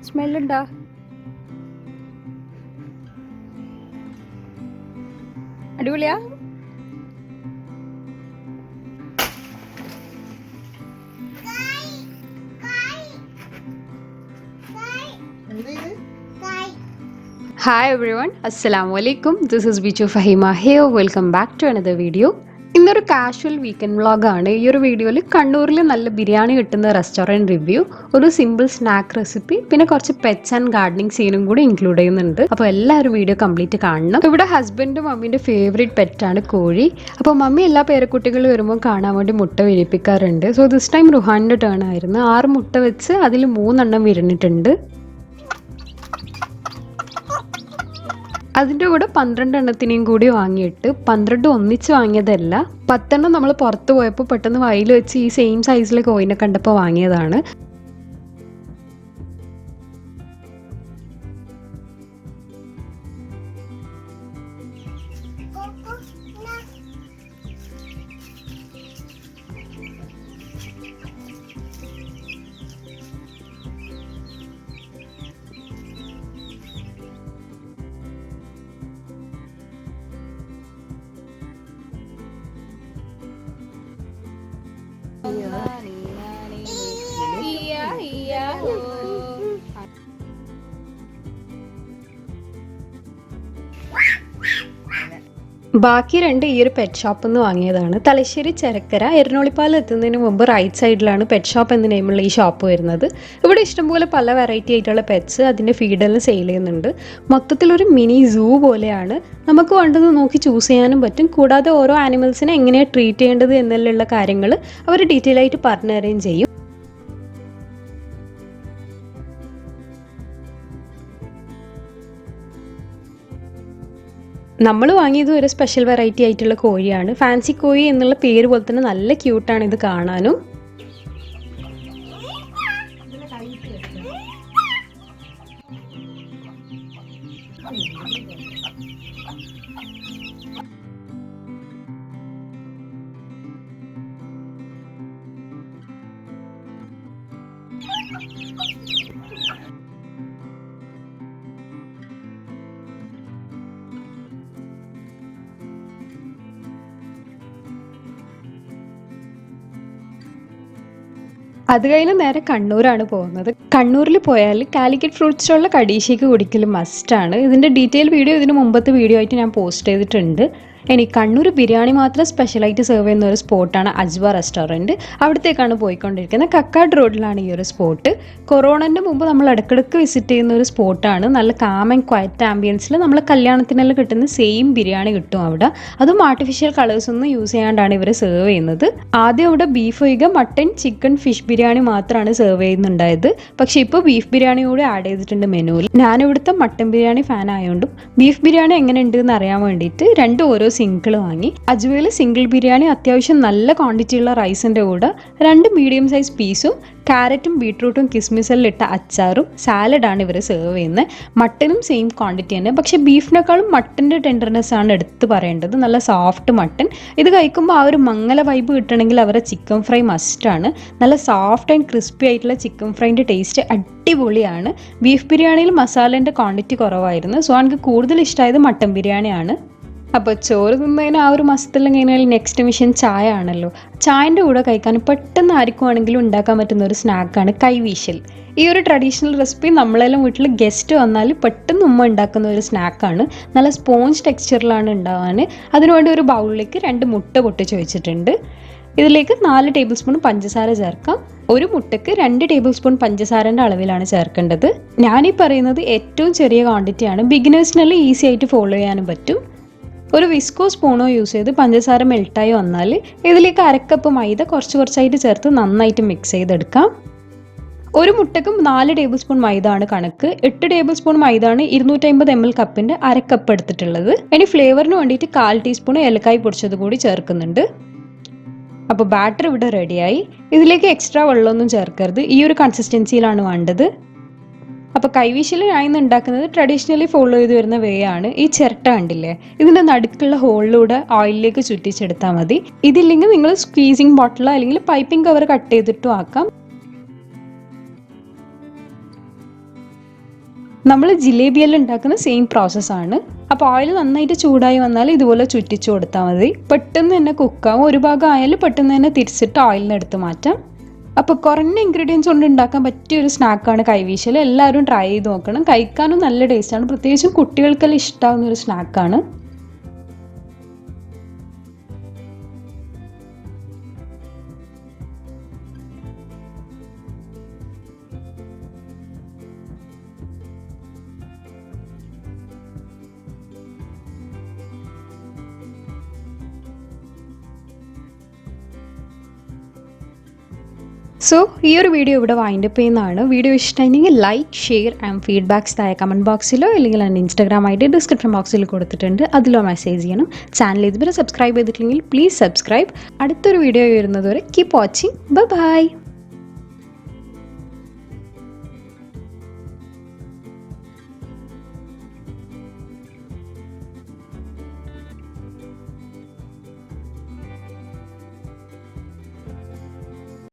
സ്മെല്ലുണ്ടാ? അടിപൊളിയാ? Hi everyone, Assalamu alaikum. This is Bichu Fahima here. Welcome back to another video. ഇന്നൊരു casual weekend വ്ളോഗാണ്. ഈ ഒരു വീഡിയോയിൽ കണ്ണൂരിൽ നല്ല ബിരിയാണി കിട്ടുന്ന റെസ്റ്റോറൻറ്റ് റിവ്യൂ, ഒരു സിമ്പിൾ സ്നാക്ക് റെസിപ്പി, പിന്നെ കുറച്ച് പെറ്റ്സ് ആൻഡ് ഗാർഡനിങ് സീനും കൂടി ഇൻക്ലൂഡ് ചെയ്യുന്നുണ്ട്. അപ്പോൾ എല്ലാവരും വീഡിയോ കംപ്ലീറ്റ് കാണണം. ഇവിടെ ഹസ്ബൻഡും മമ്മീൻ്റെ ഫേവറേറ്റ് പെറ്റാണ് കോഴി. അപ്പോൾ മമ്മി എല്ലാ പേരക്കുട്ടികൾ വരുമ്പോൾ കാണാൻ വേണ്ടി മുട്ട വിരിപ്പിക്കാറുണ്ട്. സോ ദിസ് ടൈം റുഹാൻ്റെ ടേൺ ആയിരുന്നു. 6 മുട്ട വെച്ച് അതിൽ 3 വിരിഞ്ഞിട്ടുണ്ട്. അതിൻ്റെ കൂടെ 12 എണ്ണത്തിനെയും കൂടി വാങ്ങിയിട്ട് 12 ഒന്നിച്ച് വാങ്ങിയതല്ല, 10 നമ്മൾ പുറത്ത് പോയപ്പോൾ പെട്ടെന്ന് വയൽ വെച്ച് ഈ സെയിം സൈസിലെ കോയിനെ കണ്ടപ്പോൾ വാങ്ങിയതാണ്. ബാക്കി 2 ഈ ഒരു പെറ്റ് ഷോപ്പിൽ നിന്ന് വാങ്ങിയതാണ്. തലശ്ശേരി ചെരക്കര എരഞ്ഞോളിപ്പാലം എത്തുന്നതിന് മുമ്പ് റൈറ്റ് സൈഡിലാണ് പെറ്റ് ഷോപ്പ് എന്ന നെയിമുള്ള ഈ ഷോപ്പ് വരുന്നത്. ഇവിടെ ഇഷ്ടംപോലെ പല വെറൈറ്റി ആയിട്ടുള്ള പെറ്റ്സ് അതിൻ്റെ ഫീഡെല്ലാം സെയിൽ ചെയ്യുന്നുണ്ട്. മൊത്തത്തിലൊരു മിനി സൂ പോലെയാണ്. നമുക്ക് വേണ്ടത് നോക്കി ചൂസ് ചെയ്യാനും പറ്റും. കൂടാതെ ഓരോ ആനിമൽസിനെ എങ്ങനെയാണ് ട്രീറ്റ് ചെയ്യേണ്ടത് എന്നുള്ള കാര്യങ്ങൾ അവർ ഡീറ്റെയിൽ ആയിട്ട് പറഞ്ഞു തരുകയും ചെയ്യും. നമ്മൾ വാങ്ങിയത് ഒരു സ്പെഷ്യൽ വെറൈറ്റി ആയിട്ടുള്ള കോഴിയാണ്. ഫാൻസി കോഴി എന്നുള്ള പേര് പോലെ തന്നെ നല്ല ക്യൂട്ടാണ് ഇത് കാണാനും. അത് കഴിഞ്ഞ് നേരെ കണ്ണൂരാണ് പോകുന്നത്. കണ്ണൂരിൽ പോയാൽ കാലിക്കറ്റ് ഫ്രൂട്ട് സ്റ്റോളിലെ കടീശയ്ക്ക് കുടിക്കൽ മസ്റ്റാണ്. ഇതിൻ്റെ ഡീറ്റെയിൽ വീഡിയോ ഇതിന് മുമ്പത്തെ വീഡിയോ ആയിട്ട് ഞാൻ പോസ്റ്റ് ചെയ്തിട്ടുണ്ട്. ഇനി കണ്ണൂർ ബിരിയാണി മാത്രം സ്പെഷ്യലായിട്ട് സെർവ് ചെയ്യുന്ന ഒരു സ്പോട്ടാണ് അജ്വ റെസ്റ്റോറൻറ്റ്. അവിടത്തേക്കാണ് പോയിക്കൊണ്ടിരിക്കുന്നത്. കക്കാട് റോഡിലാണ് ഈ ഒരു സ്പോട്ട്. കൊറോണൻ്റെ മുമ്പ് നമ്മൾ ഇടയ്ക്കിടയ്ക്ക് വിസിറ്റ് ചെയ്യുന്ന ഒരു സ്പോട്ടാണ്. നല്ല കാം ആൻഡ് ക്വയറ്റ് ആംബിയൻസിൽ നമ്മൾ കല്യാണത്തിനെല്ലാം കിട്ടുന്ന സെയിം ബിരിയാണി കിട്ടും അവിടെ. അതും ആർട്ടിഫിഷ്യൽ കളേഴ്സ് ഒന്നും യൂസ് ചെയ്യാണ്ടാണ് ഇവർ സെർവ് ചെയ്യുന്നത്. ആദ്യം അവിടെ ബീഫ് ഒഴികെ മട്ടൺ, ചിക്കൻ, ഫിഷ് ബിരിയാണി മാത്രമാണ് സെർവ് ചെയ്യുന്നുണ്ടായത്. പക്ഷേ ഇപ്പോൾ ബീഫ് ബിരിയാണി കൂടി ആഡ് ചെയ്തിട്ടുണ്ട് മെനുവിൽ. ഞാനിവിടുത്തെ മട്ടൺ ബിരിയാണി ഫാൻ ആയതുകൊണ്ടും ബീഫ് ബിരിയാണി എങ്ങനെ ഉണ്ട് എന്ന് അറിയാൻ വേണ്ടിയിട്ട് 2 ഓരോ സിംഗിൾ വാങ്ങി. അജ്വയിൽ സിംഗിൾ ബിരിയാണി അത്യാവശ്യം നല്ല ക്വാണ്ടിറ്റിയുള്ള റൈസിൻ്റെ കൂടെ 2 മീഡിയം സൈസ് പീസും ക്യാരറ്റും ബീട്രൂട്ടും കിസ്മിസെല്ലാം ഇട്ട അച്ചാറും സാലഡാണ് ഇവർ സെർവ് ചെയ്യുന്നത്. മട്ടനും സെയിം ക്വാണ്ടിറ്റി തന്നെ. പക്ഷേ ബീഫിനേക്കാളും മട്ടൻ്റെ ടെൻഡർനെസ് ആണ് എടുത്ത് പറയേണ്ടത്. നല്ല സോഫ്റ്റ് മട്ടൻ. ഇത് കഴിക്കുമ്പോൾ ആ ഒരു മംഗല വൈബ് കിട്ടണമെങ്കിൽ അവരുടെ ചിക്കൻ ഫ്രൈ മസ്റ്റാണ്. നല്ല സോഫ്റ്റ് ആൻഡ് ക്രിസ്പി ആയിട്ടുള്ള ചിക്കൻ ഫ്രൈൻ്റെ ടേസ്റ്റ് അടിപൊളിയാണ്. ബീഫ് ബിരിയാണിയിൽ മസാലേൻ്റെ ക്വാണ്ടിറ്റി കുറവായിരുന്നു. സോ എനിക്ക് കൂടുതൽ ഇഷ്ടമായത് മട്ടൻ ബിരിയാണിയാണ്. അപ്പോൾ ചോറ് തിന്നതിന് ആ ഒരു മാസത്തെല്ലാം കഴിഞ്ഞാൽ നെക്സ്റ്റ് മിഷൻ ചായ ആണല്ലോ. ചായൻ്റെ കൂടെ കഴിക്കാൻ പെട്ടെന്ന് ആർക്കുവാണെങ്കിലും ഉണ്ടാക്കാൻ പറ്റുന്ന ഒരു സ്നാക്കാണ് കൈവീശൽ. ഈ ഒരു ട്രഡീഷണൽ റെസിപ്പി നമ്മളെല്ലാം വീട്ടിൽ ഗസ്റ്റ് വന്നാൽ പെട്ടെന്ന് ഉമ്മ ഉണ്ടാക്കുന്ന ഒരു സ്നാക്കാണ്. നല്ല സ്പോഞ്ച് ടെക്സ്ചറിലാണ് ഉണ്ടാവാൻ. അതിനുവേണ്ടി ഒരു ബൗളിലേക്ക് 2 മുട്ട പൊട്ടിച്ച് വെച്ചിട്ടുണ്ട്. ഇതിലേക്ക് 4 ടേബിൾ സ്പൂൺ പഞ്ചസാര ചേർക്കാം. ഒരു മുട്ടയ്ക്ക് 2 ടേബിൾ സ്പൂൺ പഞ്ചസാരൻ്റെ അളവിലാണ് ചേർക്കേണ്ടത്. ഞാനീ പറയുന്നത് ഏറ്റവും ചെറിയ ക്വാണ്ടിറ്റിയാണ്. ബിഗിനേഴ്സിനെല്ലാം ഈസി ആയിട്ട് ഫോളോ ചെയ്യാനും പറ്റും. ഒരു വിസ്കോ സ്പൂണോ യൂസ് ചെയ്ത് പഞ്ചസാര മെൽട്ടായി വന്നാൽ ഇതിലേക്ക് 1/2 കപ്പ് മൈദ കുറച്ചായിട്ട് ചേർത്ത് നന്നായിട്ട് മിക്സ് ചെയ്തെടുക്കാം. ഒരു മുട്ടയ്ക്കും 4 ടേബിൾ സ്പൂൺ മൈദ ആണ് കണക്ക്. 8 ടേബിൾ സ്പൂൺ മൈദ ആണ് 250 ml കപ്പിൻ്റെ 1/2 കപ്പ് എടുത്തിട്ടുള്ളത്. ഇനി ഫ്ലേവറിന് വേണ്ടിയിട്ട് 1/4 ടീസ്പൂൺ ഏലക്കായ് പൊടിച്ചത് കൂടി ചേർക്കുന്നുണ്ട്. അപ്പോൾ ബാറ്റർ ഇവിടെ റെഡിയായി. ഇതിലേക്ക് എക്സ്ട്രാ വെള്ളമൊന്നും ചേർക്കരുത്. ഈ ഒരു കൺസിസ്റ്റൻസിയിലാണ് വേണ്ടത്. അപ്പോൾ കൈവീശൽ ഞാൻ ഇന്ന് ഉണ്ടാക്കുന്നത് ട്രഡീഷണലി ഫോളോ ചെയ്ത് വരുന്ന വേ ആണ്. ഈ ചിരട്ട കണ്ടില്ലേ, ഇതിൻ്റെ നടുക്കുള്ള ഹോളിലൂടെ ഓയിലിലേക്ക് ചുറ്റിച്ചെടുത്താൽ മതി. ഇതില്ലെങ്കിൽ നിങ്ങൾ സ്ക്വീസിങ് ബോട്ടിലോ അല്ലെങ്കിൽ പൈപ്പിംഗ് കവർ കട്ട് ചെയ്തിട്ടും ആക്കാം. നമ്മൾ ജിലേബിയെല്ലാം ഉണ്ടാക്കുന്ന സെയിം പ്രോസസ്സാണ്. അപ്പോൾ ഓയിൽ നന്നായിട്ട് ചൂടായി വന്നാൽ ഇതുപോലെ ചുറ്റിച്ചു കൊടുത്താൽ മതി. പെട്ടെന്ന് തന്നെ കുക്കാവും. ഒരു ഭാഗം ആയാലും പെട്ടെന്ന് തന്നെ തിരിച്ചിട്ട് ഓയിലിന് എടുത്ത് മാറ്റാം. അപ്പോൾ കുറഞ്ഞ ഇൻഗ്രീഡിയൻസ് കൊണ്ട് ഉണ്ടാക്കാൻ പറ്റിയ ഒരു സ്നാക്കാണ് കൈവീശൽ. എല്ലാവരും ട്രൈ ചെയ്ത് നോക്കണം. കഴിക്കാനും നല്ല ടേസ്റ്റാണ്. പ്രത്യേകിച്ചും കുട്ടികൾക്കെല്ലാം ഇഷ്ടമാവുന്ന ഒരു സ്നാക്കാണ്. സോ ഈ ഒരു വീഡിയോ ഇവിടെ വൈൻഡപ്പ് ചെയ്യുന്നതാണ്. വീഡിയോ ഇഷ്ടമായിരുന്നെങ്കിൽ ലൈക്ക്, ഷെയർ ആൻഡ് ഫീഡ്ബാക്ക്സ് താഴെ കമൻറ്റ് ബോക്സിലോ അല്ലെങ്കിൽ എൻ്റെ ഇൻസ്റ്റാഗ്രാം ഐ ഡി ഡിസ്ക്രിപ്ഷൻ ബോക്സിൽ കൊടുത്തിട്ടുണ്ട്. അതിലോ മെസ്സേജ് ചെയ്യണം. ചാനൽ ഇതുവരെ സബ്സ്ക്രൈബ് ചെയ്തിട്ടില്ലെങ്കിൽ പ്ലീസ് സബ്സ്ക്രൈബ്. അടുത്തൊരു വീഡിയോ വരുന്നതുവരെ കീപ് വാച്ചിങ്. ബൈ.